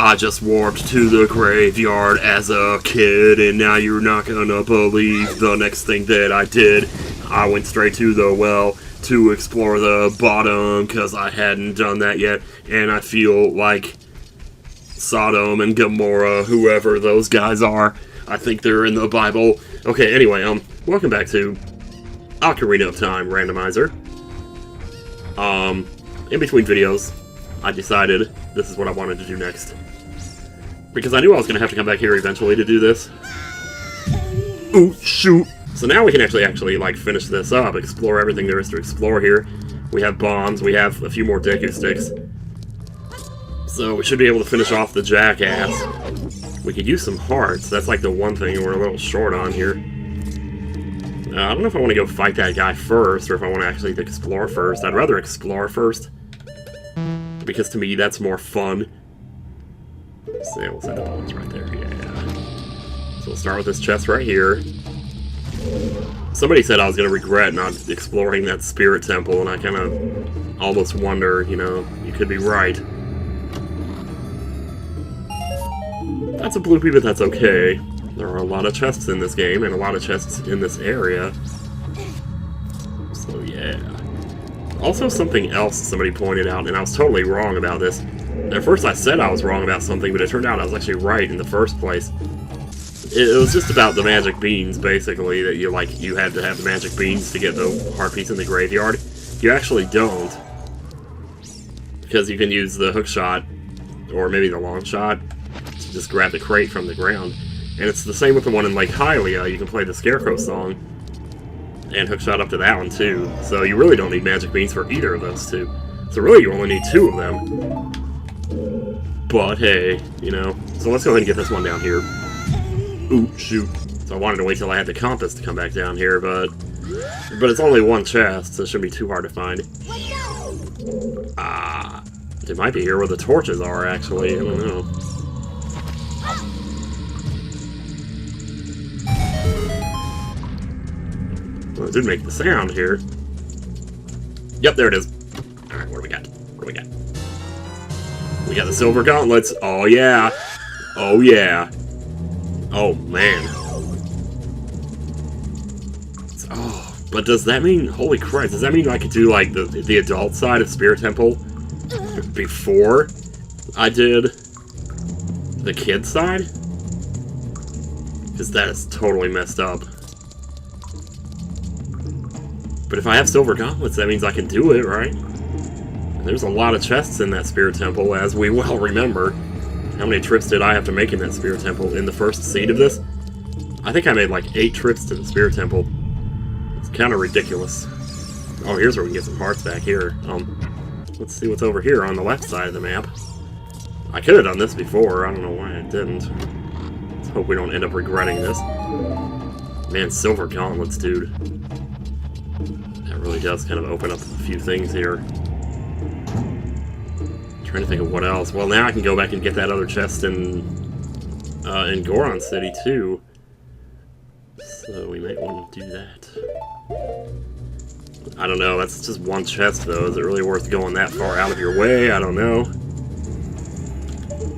I just warped to the graveyard as a kid, and now you're not gonna believe the next thing that I did. I went straight to the well to explore the bottom, because I hadn't done that yet, and I feel like Sodom and Gomorrah, whoever those guys are, I think they're in the Bible. Okay, anyway, welcome back to Ocarina of Time Randomizer. In between videos, I decided this is what I wanted to do next. Because I knew I was going to have to come back here eventually to do this. Ooh, shoot! So now we can actually like, finish this up, explore everything there is to explore here. We have bombs, we have a few more Deku sticks. So we should be able to finish off the jackass. We could use some hearts, that's like the one thing we're a little short on here. I don't know if I want to go fight that guy first, or if I want to actually explore first. I'd rather explore first. Because to me, that's more fun. So we'll set the bones right there, yeah. So we'll start with this chest right here. Somebody said I was going to regret not exploring that spirit temple, and I kind of almost wonder, you know, you could be right. That's a bloopy, but that's okay. There are a lot of chests in this game, and a lot of chests in this area. So yeah. Also, something else somebody pointed out, and I was totally wrong about this. At first I said I was wrong about something, but it turned out I was actually right in the first place. It was just about the magic beans, basically, that you had to have the magic beans to get the heart piece in the graveyard. You actually don't. Because you can use the hook shot, or maybe the long shot, to just grab the crate from the ground. And it's the same with the one in Lake Hylia. You can play the Scarecrow song, and hookshot up to that one too. So you really don't need magic beans for either of those two. So really you only need 2 of them. But hey, you know. So let's go ahead and get this one down here. Ooh, shoot. So I wanted to wait till I had the compass to come back down here, but it's only one chest, so it shouldn't be too hard to find. It might be here where the torches are, actually. I don't know. Well, it did make the sound here. Yep, there it is. Alright, what do we got? What do we got? We got the silver gauntlets. Oh, yeah. Oh, yeah. Oh, man. Oh, but does that mean... Holy Christ, does that mean I could do, like, the adult side of Spirit Temple before I did the kid side? Because that is totally messed up. But if I have silver gauntlets, that means I can do it, right? There's a lot of chests in that Spirit Temple, as we well remember. How many trips did I have to make in that Spirit Temple in the first seed of this? I think I made like 8 trips to the Spirit Temple. It's kind of ridiculous. Oh, here's where we can get some hearts back here. Let's see what's over here on the left side of the map. I could have done this before, I don't know why I didn't. Let's hope we don't end up regretting this. Man, silver gauntlets, dude. Really does kind of open up a few things here. Trying to think of what else. Well, now I can go back and get that other chest in Goron City too. So we might want to do that. I don't know. That's just one chest, though. Is it really worth going that far out of your way? I don't know.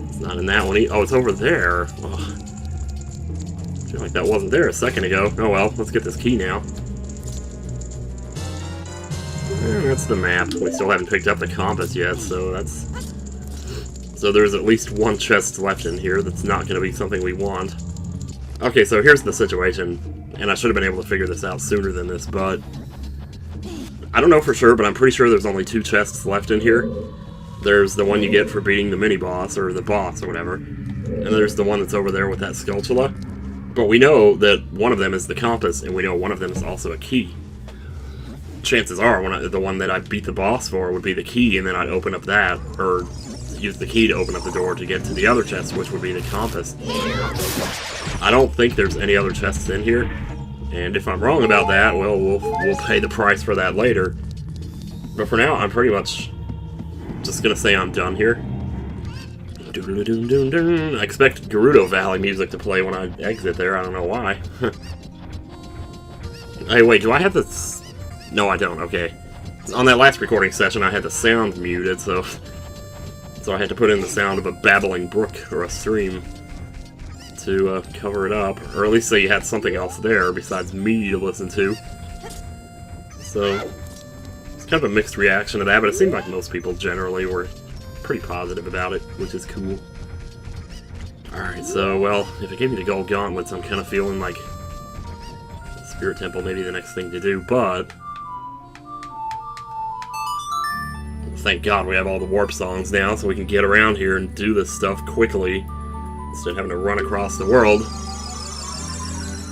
It's not in that one. Oh, it's over there. Oh. I feel like that wasn't there a second ago. Oh well. Let's get this key now. And that's the map. We still haven't picked up the compass yet, so that's... So there's at least one chest left in here that's not going to be something we want. Okay, so here's the situation, and I should have been able to figure this out sooner than this, but... I don't know for sure, but I'm pretty sure there's only 2 chests left in here. There's the one you get for beating the mini-boss, or the boss, or whatever. And there's the one that's over there with that Skulltula. But we know that one of them is the compass, and we know one of them is also a key. Chances are the one that I beat the boss for would be the key, and then I'd open up that, or use the key to open up the door to get to the other chest, which would be the compass. I don't think there's any other chests in here, and if I'm wrong about that, well, we'll pay the price for that later. But for now, I'm pretty much just gonna say I'm done here. I expect Gerudo Valley music to play when I exit there, I don't know why. Hey, wait, do I have this? No, I don't, okay. On that last recording session, I had the sound muted, so So I had to put in the sound of a babbling brook or a stream to cover it up, or at least so you had something else there besides me to listen to. So it's kind of a mixed reaction to that, but it seemed like most people generally were pretty positive about it, which is cool. Alright, so, well, if it gave me the gold gauntlets, I'm kind of feeling like Spirit Temple may be the next thing to do, but thank God we have all the warp songs now, so we can get around here and do this stuff quickly instead of having to run across the world.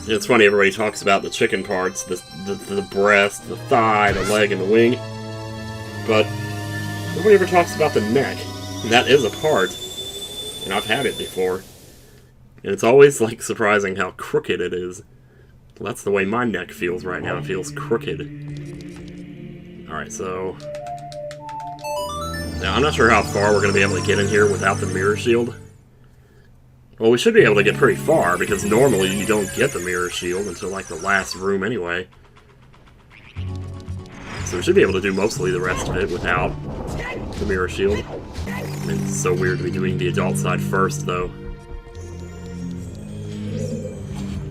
And it's funny, everybody talks about the chicken parts, the breast, the thigh, the leg, and the wing, but nobody ever talks about the neck, and that is a part, and I've had it before. And it's always, like, surprising how crooked it is. Well, that's the way my neck feels right now. It feels crooked. Alright, so now, I'm not sure how far we're going to be able to get in here without the mirror shield. Well, we should be able to get pretty far, because normally you don't get the mirror shield until, like, the last room anyway. So we should be able to do mostly the rest of it without the mirror shield. It's so weird to be doing the adult side first, though.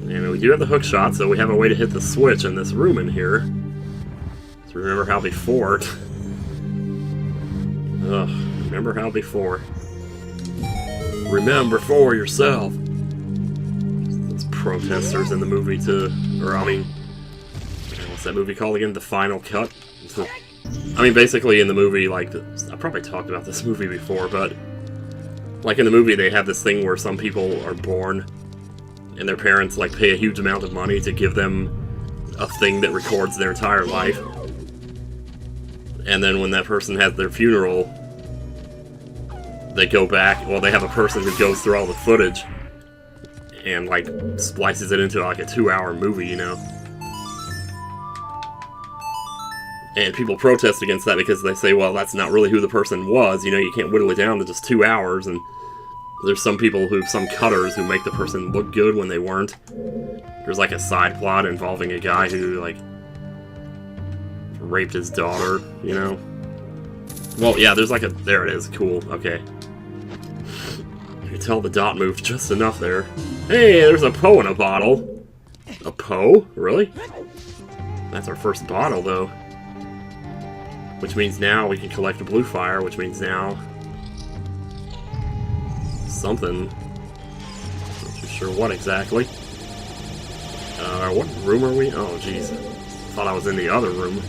And we do have the hook shot, so we have a way to hit the switch in this room in here. So remember how before... Ugh, remember how before. Remember for yourself. Those protesters in the movie what's that movie called again? The Final Cut? I mean, basically in the movie, like, I probably talked about this movie before, but like in the movie they have this thing where some people are born and their parents, like, pay a huge amount of money to give them a thing that records their entire life. And then when that person has their funeral, they go back, well, they have a person who goes through all the footage and, like, splices it into, like, a 2-hour movie, you know? And people protest against that because they say, well, that's not really who the person was, you know, you can't whittle it down to just 2 hours, and there's some cutters who make the person look good when they weren't. There's, like, a side plot involving a guy who, like, raped his daughter, you know? Well, yeah, there's like there it is, cool, okay. You can tell the dot moved just enough there. Hey, there's a Poe in a bottle. A Poe? Really? That's our first bottle, though. Which means now we can collect a blue fire, which means now... something. Not too sure what exactly. What room are we? Oh, jeez. Thought I was in the other room.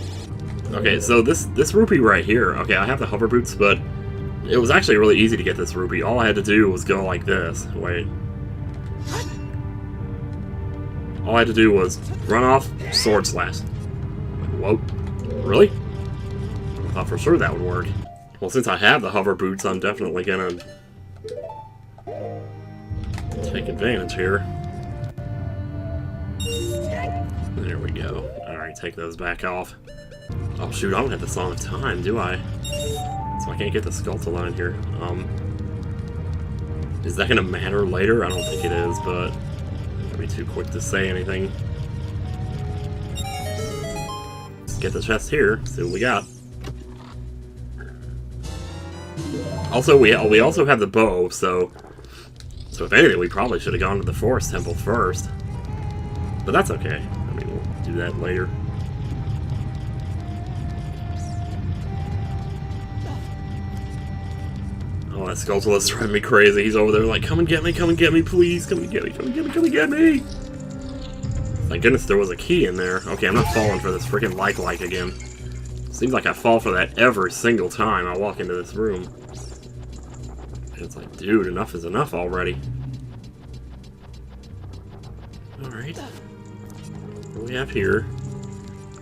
Okay, so this rupee right here, okay, I have the hover boots, but it was actually really easy to get this rupee. All I had to do was go like this. Wait. All I had to do was run off, sword slash. Whoa. Really? I thought for sure that would work. Well, since I have the hover boots, I'm definitely gonna take advantage here. There we go. Alright, take those back off. Oh shoot, I don't have the Song of Time, do I? So I can't get the Sculpta line here. Is that gonna matter later? I don't think it is, but I'd be too quick to say anything. Let's get the chest here, see what we got. Also, we also have the bow, so if anything, we probably should have gone to the Forest Temple first. But that's okay. I mean, we'll do that later. Oh, that Skulltula's driving me crazy. He's over there like, come and get me, please. Come and get me, come and get me. Thank goodness there was a key in there. Okay, I'm not falling for this freaking like again. Seems like I fall for that every single time I walk into this room. And it's like, dude, enough is enough already. Alright. What do we have here?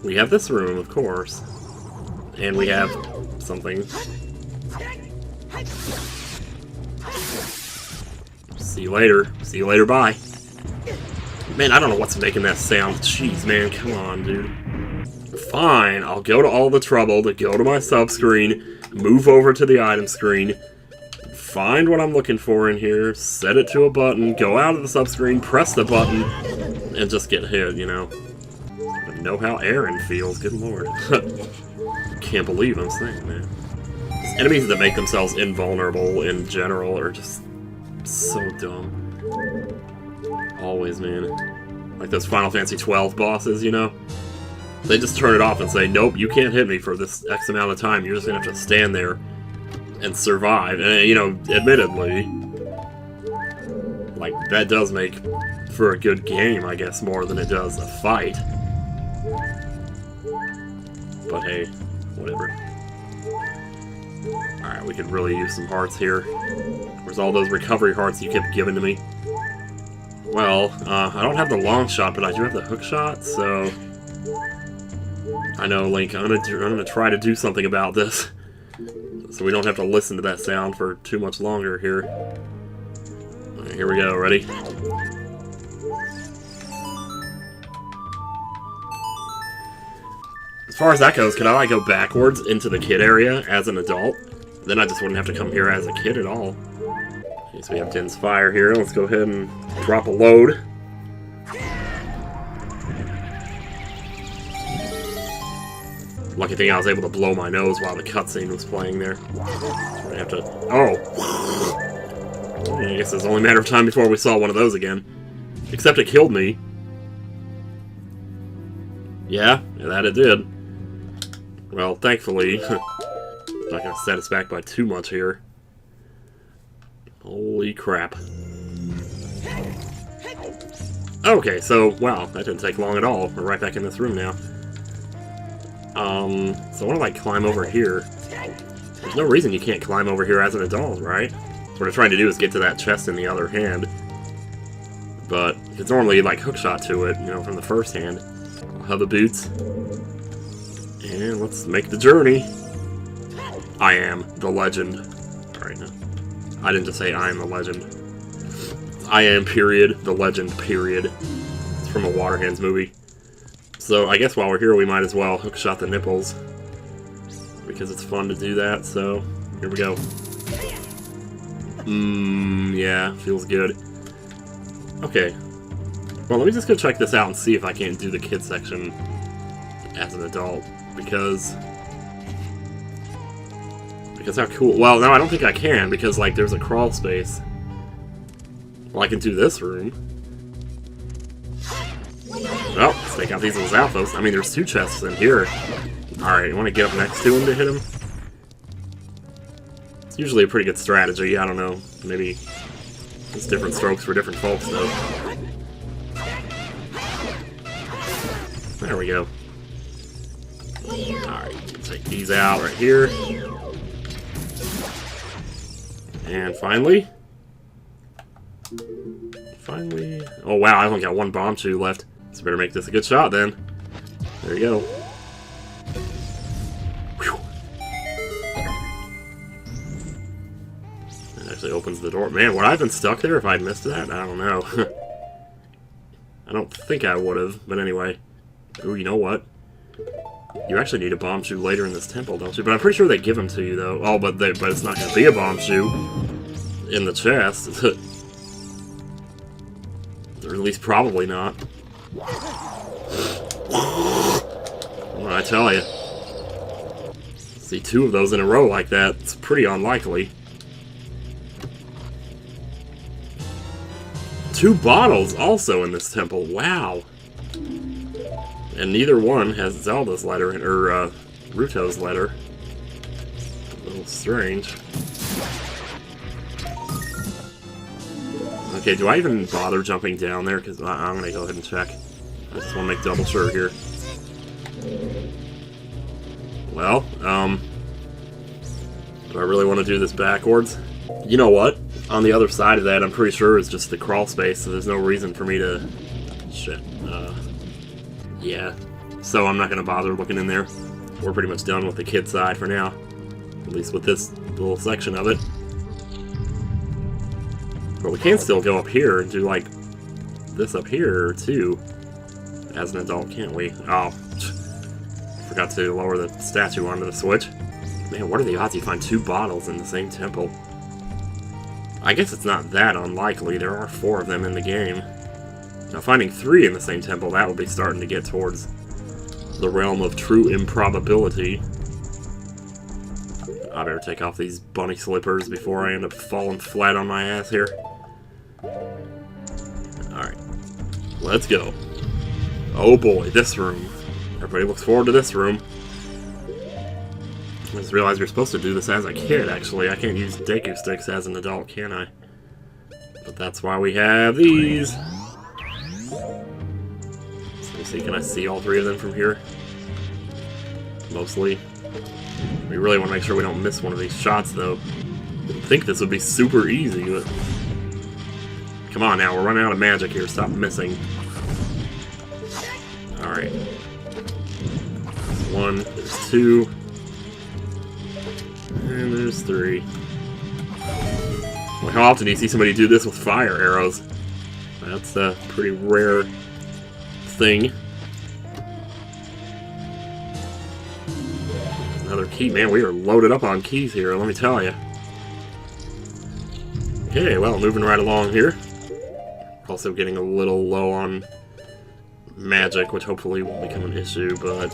We have this room, of course. And we have something. See you later. See you later, bye. Man, I don't know what's making that sound. Jeez, man, come on, dude. Fine, I'll go to all the trouble to go to my sub-screen, move over to the item screen, find what I'm looking for in here, set it to a button, go out of the sub-screen, press the button, and just get hit, you know. I know how Aaron feels, good lord. Can't believe I'm saying that. Enemies that make themselves invulnerable in general are just so dumb. Always, man. Like those Final Fantasy 12 bosses, you know? They just turn it off and say, nope, you can't hit me for this X amount of time. You're just gonna have to stand there and survive. And, you know, admittedly, like, that does make for a good game, I guess, more than it does a fight. But hey, whatever. Alright, we could really use some hearts here. Where's all those recovery hearts you kept giving to me? Well, I don't have the long shot, but I do have the hook shot, so... I know, Link, I'm gonna try to do something about this. So we don't have to listen to that sound for too much longer here. Alright, here we go, ready? As far as that goes, could I like go backwards into the kid area as an adult? Then I just wouldn't have to come here as a kid at all. Okay, so we have Din's Fire here. Let's go ahead and drop a load. Lucky thing I was able to blow my nose while the cutscene was playing there. I have to... Oh! I guess it's only a matter of time before we saw one of those again. Except it killed me. Yeah, that it did. Well, thankfully, not gonna set us back by too much here. Holy crap. Okay, so, wow, that didn't take long at all. We're right back in this room now. So I want to, like, climb over here. There's no reason you can't climb over here as an adult, right? What I'm trying to do is get to that chest in the other hand. But it's normally, like, hookshot to it, you know, from the first hand. I'll have the boots. And let's make the journey. I am the legend. Alright, no. I didn't just say I am the legend. I am, period, the legend, period. It's from a Waterhands movie. So I guess while we're here, we might as well hookshot the nipples. Because it's fun to do that, so here we go. Yeah, feels good. Okay. Well, let me just go check this out and see if I can't do the kid section as an adult. Because how cool... Well, no, I don't think I can, because, like, there's a crawl space. Well, I can do this room. Well, let's take out these little Alphas. I mean, there's two chests in here. Alright, you want to get up next to him to hit him? It's usually a pretty good strategy. I don't know. Maybe it's different strokes for different folks, though. There we go. Alright, take these out right here. And finally... Oh wow, I only got one bomb shoe left. So better make this a good shot then. There you go. Whew. That actually opens the door. Man, would I have been stuck there if I'd missed that? I don't know. I don't think I would have, but anyway. Ooh, you know what? You actually need a bomb shoe later in this temple, don't you? But I'm pretty sure they give them to you, though. Oh, but it's not going to be a bomb shoe in the chest. Or at least probably not. What I tell you? See two of those in a row like that, it's pretty unlikely. 2 bottles also in this temple, wow. And neither one has Zelda's letter, or Ruto's letter. A little strange. Okay, do I even bother jumping down there? Because I'm going to go ahead and check. I just want to make double sure here. Well, do I really want to do this backwards? You know what? On the other side of that, I'm pretty sure is just the crawl space, so there's no reason for me to... Shit. Yeah. So I'm not going to bother looking in there. We're pretty much done with the kid side for now. At least with this little section of it. But we can still go up here and do, like, this up here, too. As an adult, can't we? Oh. Forgot to lower the statue onto the switch. Man, what are the odds you find 2 bottles in the same temple? I guess it's not that unlikely. There are 4 of them in the game. Now, finding 3 in the same temple, that would be starting to get towards the realm of true improbability. I better take off these bunny slippers before I end up falling flat on my ass here. Alright. Let's go. Oh boy, this room. Everybody looks forward to this room. I just realized you're supposed to do this as a kid, actually. I can't use Deku sticks as an adult, can I? But that's why we have these. So let me see, can I see all three of them from here? Mostly. We really want to make sure we don't miss one of these shots, though. I think this would be super easy, but... Come on now, we're running out of magic here. Stop missing. Alright. There's one, there's two, and there's three. Well, how often do you see somebody do this with fire arrows? That's a pretty rare thing. Another key. Man, we are loaded up on keys here, let me tell you. Okay, well, moving right along here. Also getting a little low on magic, which hopefully won't become an issue, but...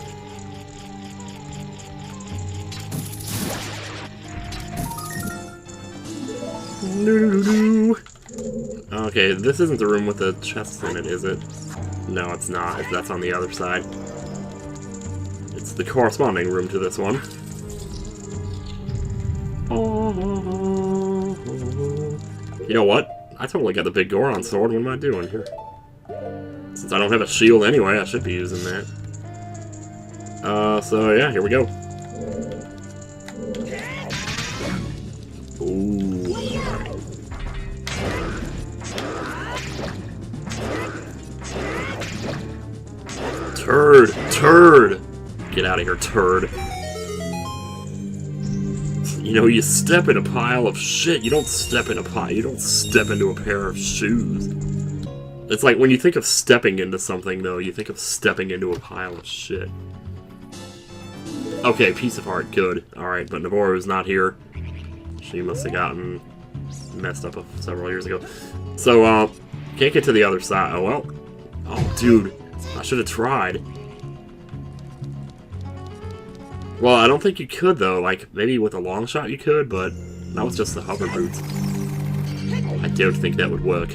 Okay, this isn't the room with the chests in it, is it? No, it's not. That's on the other side. It's the corresponding room to this one. You know what? I totally got the big Goron sword. What am I doing here? Since I don't have a shield anyway, I should be using that. So yeah, here we go. Ooh. Turd! Turd! Get out of here, turd. You know, you step in a pile of shit. You don't step in a pile. You don't step into a pair of shoes. It's like when you think of stepping into something, though, you think of stepping into a pile of shit. Okay, piece of heart. Good. Alright, but Naboru's not here. She must have gotten messed up several years ago. So, can't get to the other side. Oh, well. Oh, dude. I should have tried. Well, I don't think you could, though. Like, maybe with a long shot you could, but that was just the hover boots. I don't think that would work.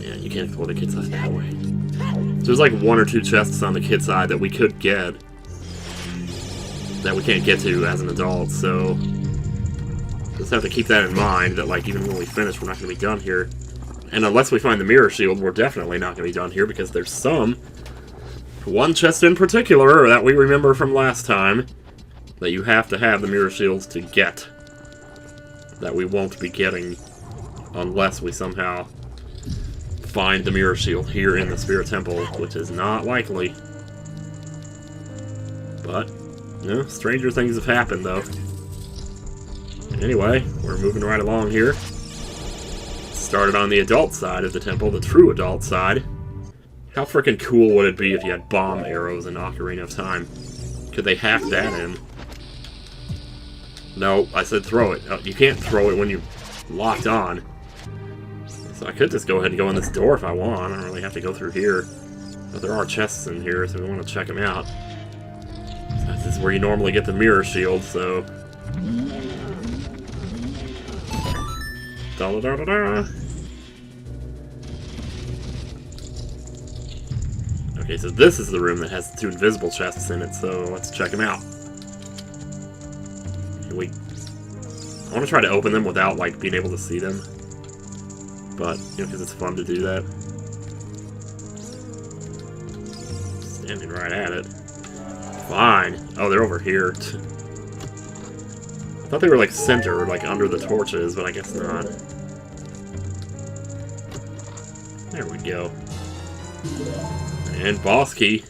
Yeah, you can't explore the kid side that way. So there's like one or two chests on the kid side that we could get that we can't get to as an adult, so just have to keep that in mind, that like even when we finish, we're not going to be done here. And unless we find the mirror shield, we're definitely not going to be done here, because there's one chest in particular that we remember from last time that you have to have the mirror shields to get, that we won't be getting unless we somehow find the mirror shield here in the Spirit Temple, which is not likely. But, you know, stranger things have happened, though. Anyway, we're moving right along here. Started on the adult side of the temple, the true adult side. How freaking cool would it be if you had bomb arrows in Ocarina of Time? Could they hack that in? No, I said throw it. You can't throw it when you're locked on. So I could just go ahead and go in this door if I want. I don't really have to go through here. But there are chests in here, so we want to check them out. So this is where you normally get the mirror shield, so... Da-da-da-da-da! Okay, so this is the room that has two invisible chests in it, so let's check them out. I want to try to open them without, like, being able to see them. But, you know, because it's fun to do that. Standing right at it. Fine. Oh, they're over here. I thought they were, like, centered, like, under the torches, but I guess not. There we go. And boss key.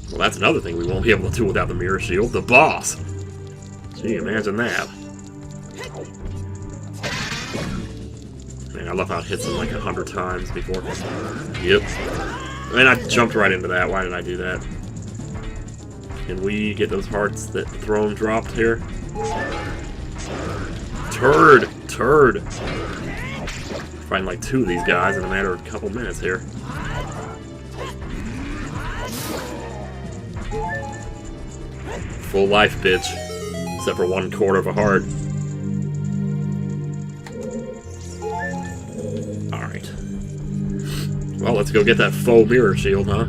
Well, that's another thing we won't be able to do without the mirror shield. The boss! Gee, imagine that. Man, I love how it hits him like 100 times before. Yep. Man, I jumped right into that. Why did I do that? Can we get those hearts that the throne dropped here? Turd! Turd! Find like two of these guys in a matter of a couple minutes here. Full life, bitch. Except for 1/4 of a heart. Alright. Well, let's go get that faux mirror shield, huh?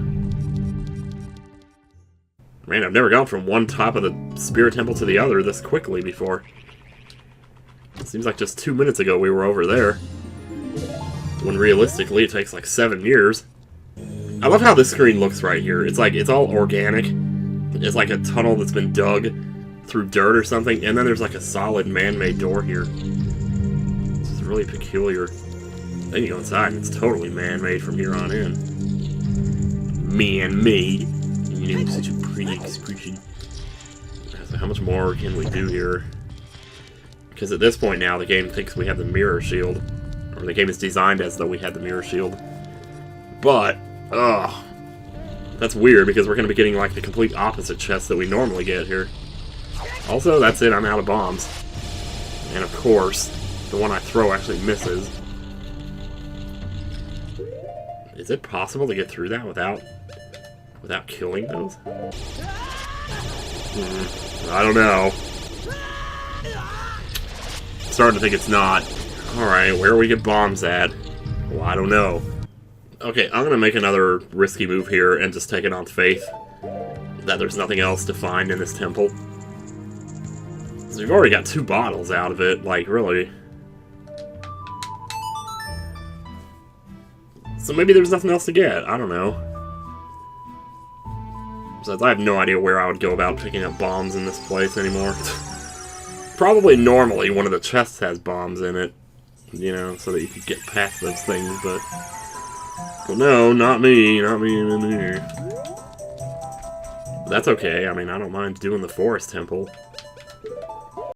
Man, I've never gone from one top of the Spirit Temple to the other this quickly before. It seems like just 2 minutes ago we were over there. When realistically it takes like 7 years. I love how this screen looks right here. It's like, it's all organic. It's like a tunnel that's been dug through dirt or something, and then there's like a solid man-made door here. This is really peculiar. Then you go inside and it's totally man-made from here on in. Man-made. You know, such a pretty expression. So how much more can we do here? Because at this point now, the game thinks we have the mirror shield. Or the game is designed as though we had the mirror shield. But, ugh. That's weird, because we're going to be getting, like, the complete opposite chest that we normally get here. Also, that's it, I'm out of bombs. And of course, the one I throw actually misses. Is it possible to get through that without killing those? I don't know. I'm starting to think it's not. Alright, where do we get bombs at? Well, I don't know. Okay, I'm gonna make another risky move here and just take it on faith that there's nothing else to find in this temple. So we've already got 2 bottles out of it, like, really. So maybe there's nothing else to get, I don't know. Besides, I have no idea where I would go about picking up bombs in this place anymore. Probably normally one of the chests has bombs in it, you know, so that you could get past those things, but no, not me in here. But that's okay, I mean, I don't mind doing the forest temple.